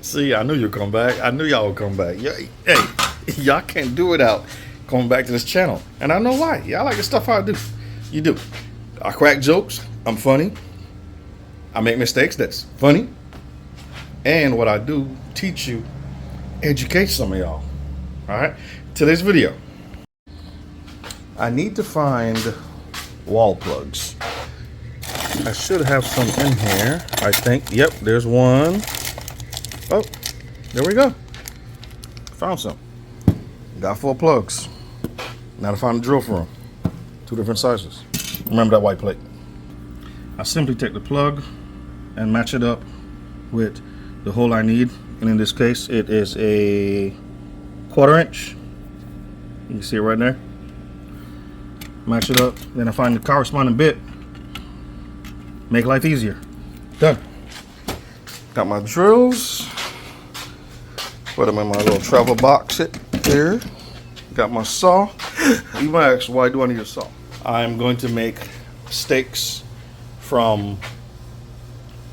See, I knew you'd come back. I knew y'all would come back. Hey, y'all can't do without coming back to this channel. And I know why. Y'all like the stuff I do. You do. I crack jokes. I'm funny. I make mistakes. That's funny. And what I do, teach you, educate some of y'all. All right? Today's video. I need to find wall plugs. I should have some in here, I think. Yep, there's one. Oh, there we go. Found some. Got 4 plugs. Now to find a drill for them. 2 different sizes. Remember that white plate. I simply take the plug and match it up with the hole I need. And in this case, it is a 1/4 inch. You can see it right there. Match it up. Then I find the corresponding bit. Make life easier. Done. Got my drills. Put them in my little travel box there. Got my saw. You might ask, why do I need a saw? I'm going to make stakes from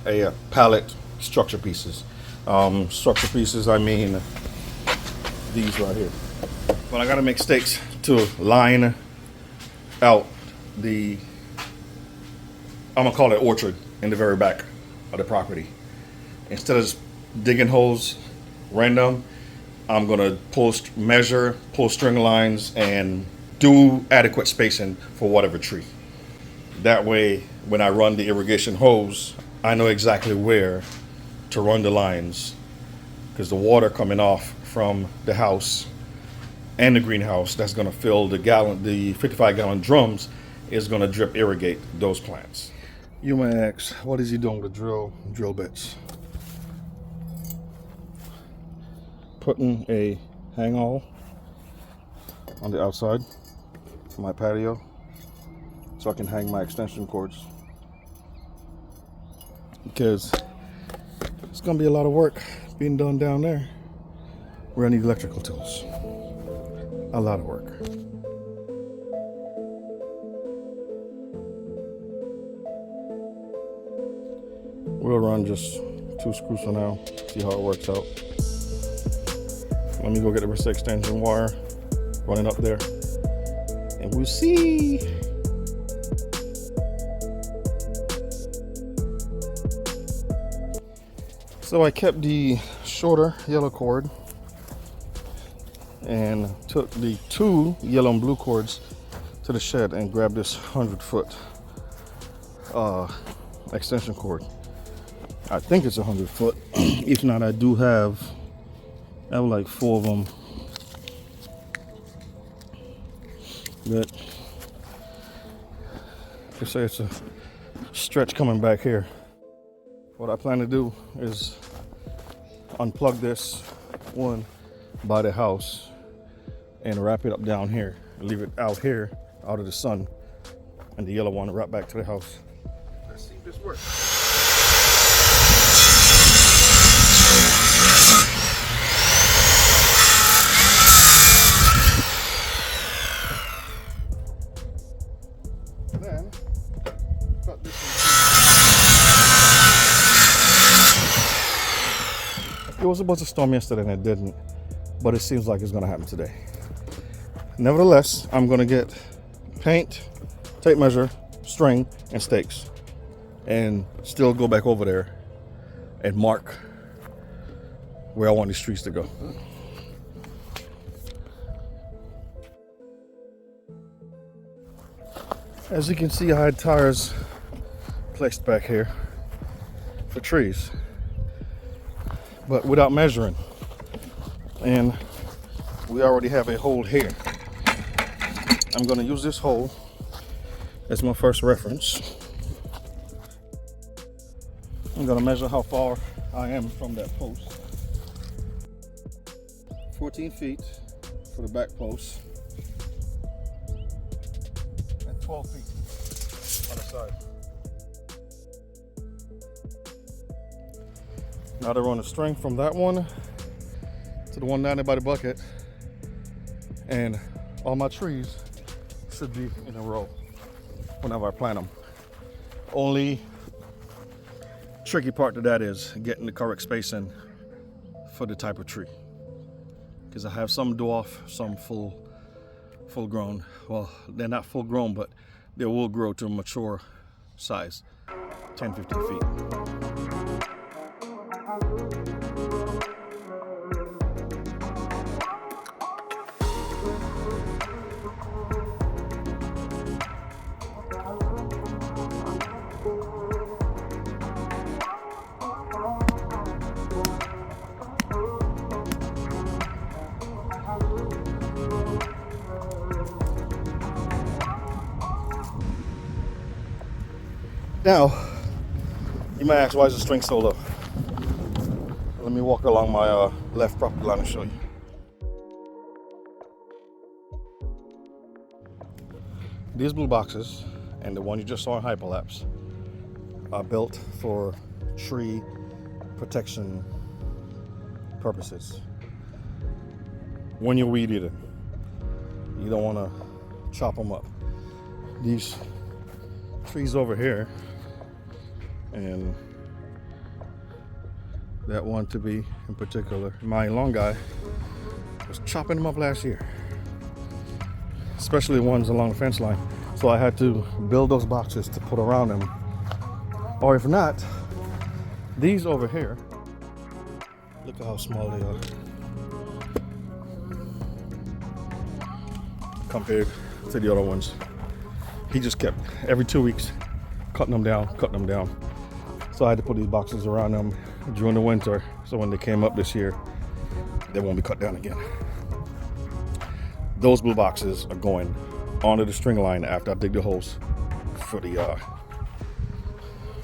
a pallet structure pieces. Structure pieces, I mean these right here. But I gotta make stakes to line out the, I'm gonna call it orchard in the very back of the property. Instead of just digging holes random, I'm gonna measure, pull string lines, and do adequate spacing for whatever tree. That way, when I run the irrigation hose, I know exactly where to run the lines, because the water coming off from the house and the greenhouse that's gonna fill the 55-gallon drums is gonna drip irrigate those plants. You may ask, what is he doing with the drill bits? Putting a hang all on the outside of my patio so I can hang my extension cords, because it's gonna be a lot of work being done down there where I need electrical tools. A lot of work. We'll run just 2 screws for now, see how it works out. Let me go get the rest of the extension wire, run it up there, and we'll see. So I kept the shorter yellow cord and took the 2 yellow and blue cords to the shed and grabbed this 100-foot extension cord. I think it's 100-foot. If not, I have like 4 of them. But you say it's a stretch coming back here. What I plan to do is unplug this one by the house and wrap it up down here. Leave it out here, out of the sun, and the yellow one wrap back to the house. Let's see if this works. Then cut this in. It was supposed to storm yesterday and it didn't, but it seems like it's going to happen today. Nevertheless, I'm going to get paint, tape measure, string, and stakes, and still go back over there and mark where I want these trees to go. As you can see, I had tires placed back here for trees, but without measuring. And we already have a hole here. I'm going to use this hole as my first reference. I'm going to measure how far I am from that post. 14 feet for the back post, and 12 feet on the side. Now to run a string from that one to the one down there by the bucket, and all my trees should be in a row whenever I plant them. Only tricky part to that is getting the correct spacing for the type of tree. Because I have some dwarf, some full grown. Well, they're not full grown, but they will grow to a mature size, 10, 15 feet. Now, you might ask, why is the string so low? Let me walk along my left property line and show you. These blue boxes and the one you just saw in Hyperlapse are built for tree protection purposes. When you're weed eating, you don't want to chop them up. These trees over here and that one to be in particular, my long guy was chopping them up last year, especially the ones along the fence line. So I had to build those boxes to put around them, or if not, these over here, look at how small they are compared to the other ones. He just kept every 2 weeks cutting them down. So I had to put these boxes around them during the winter, so when they came up this year, they won't be cut down again. Those blue boxes are going onto the string line after I dig the holes for the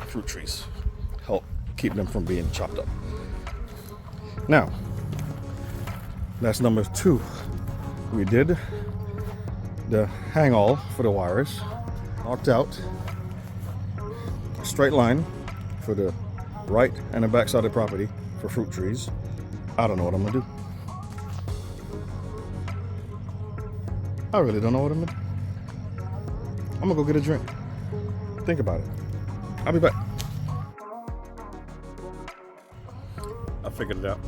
fruit trees. Help keep them from being chopped up. Now, that's number 2. We did the hang all for the wires, marked out a straight line for the right and the back side of the property for fruit trees. I don't know what I'm gonna do. I really don't know what I'm gonna do. I'm gonna go get a drink. Think about it. I'll be back. I figured it out.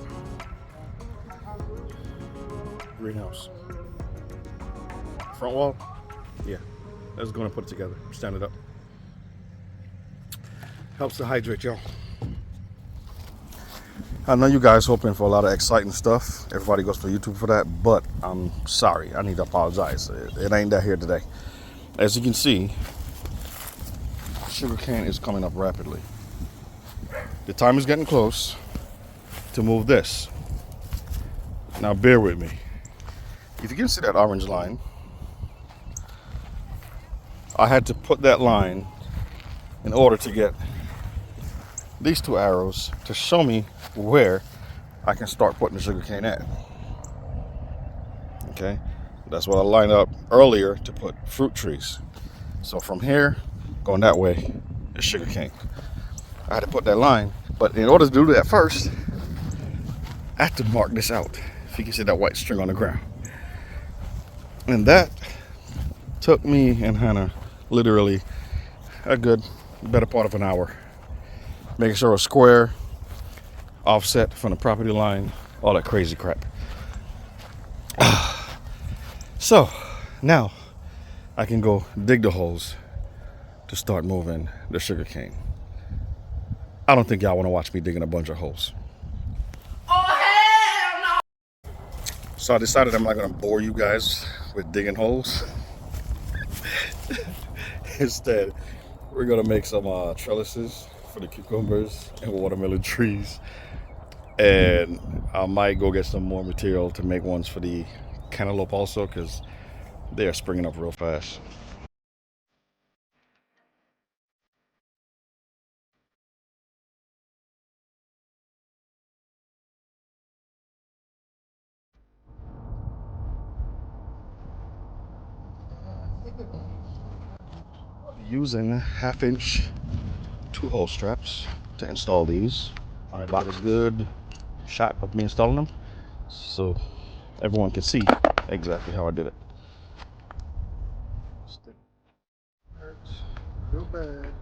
Greenhouse. Front wall? Yeah. I was gonna put it together. Stand it up. Helps to hydrate, y'all. I know you guys hoping for a lot of exciting stuff. Everybody goes for YouTube for that, but I'm sorry. I need to apologize. It ain't that here today. As you can see, sugarcane is coming up rapidly. The time is getting close to move this. Now bear with me. If you can see that orange line, I had to put that line in order to get these 2 arrows to show me where I can start putting the sugarcane at. Okay, that's what I lined up earlier to put fruit trees. So from here, going that way, is sugarcane. I had to put that line, but in order to do that first, I had to mark this out. If you can see that white string on the ground. And that took me and Hannah literally a good, better part of an hour. Making sure it's square, offset from the property line, all that crazy crap. So now I can go dig the holes to start moving the sugarcane. I don't think y'all want to watch me digging a bunch of holes. Oh, hell no! So I decided I'm not going to bore you guys with digging holes. Instead, we're going to make some trellises for the cucumbers and watermelon trees, and I might go get some more material to make ones for the cantaloupe also, because they are springing up real fast. Using 1/2-inch 2-hole straps to install these. I got a good shot of me installing them so everyone can see exactly how I did it. Stick hurts real bad.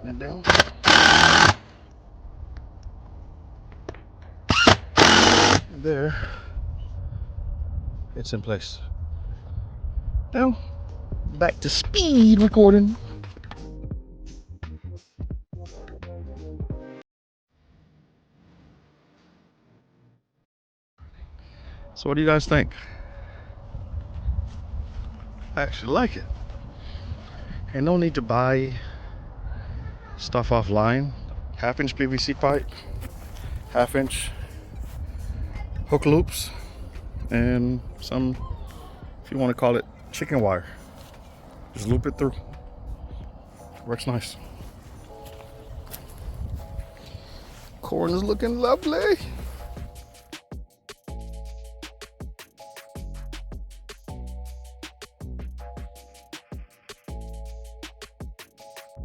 tighten it down. There, it's in place. Now, back to speed recording. So what do you guys think? I actually like it. And no need to buy stuff offline. 1/2-inch PVC pipe, 1/2-inch hook loops, and some, if you want to call it, chicken wire. Just loop it through. Works nice. Corn is looking lovely.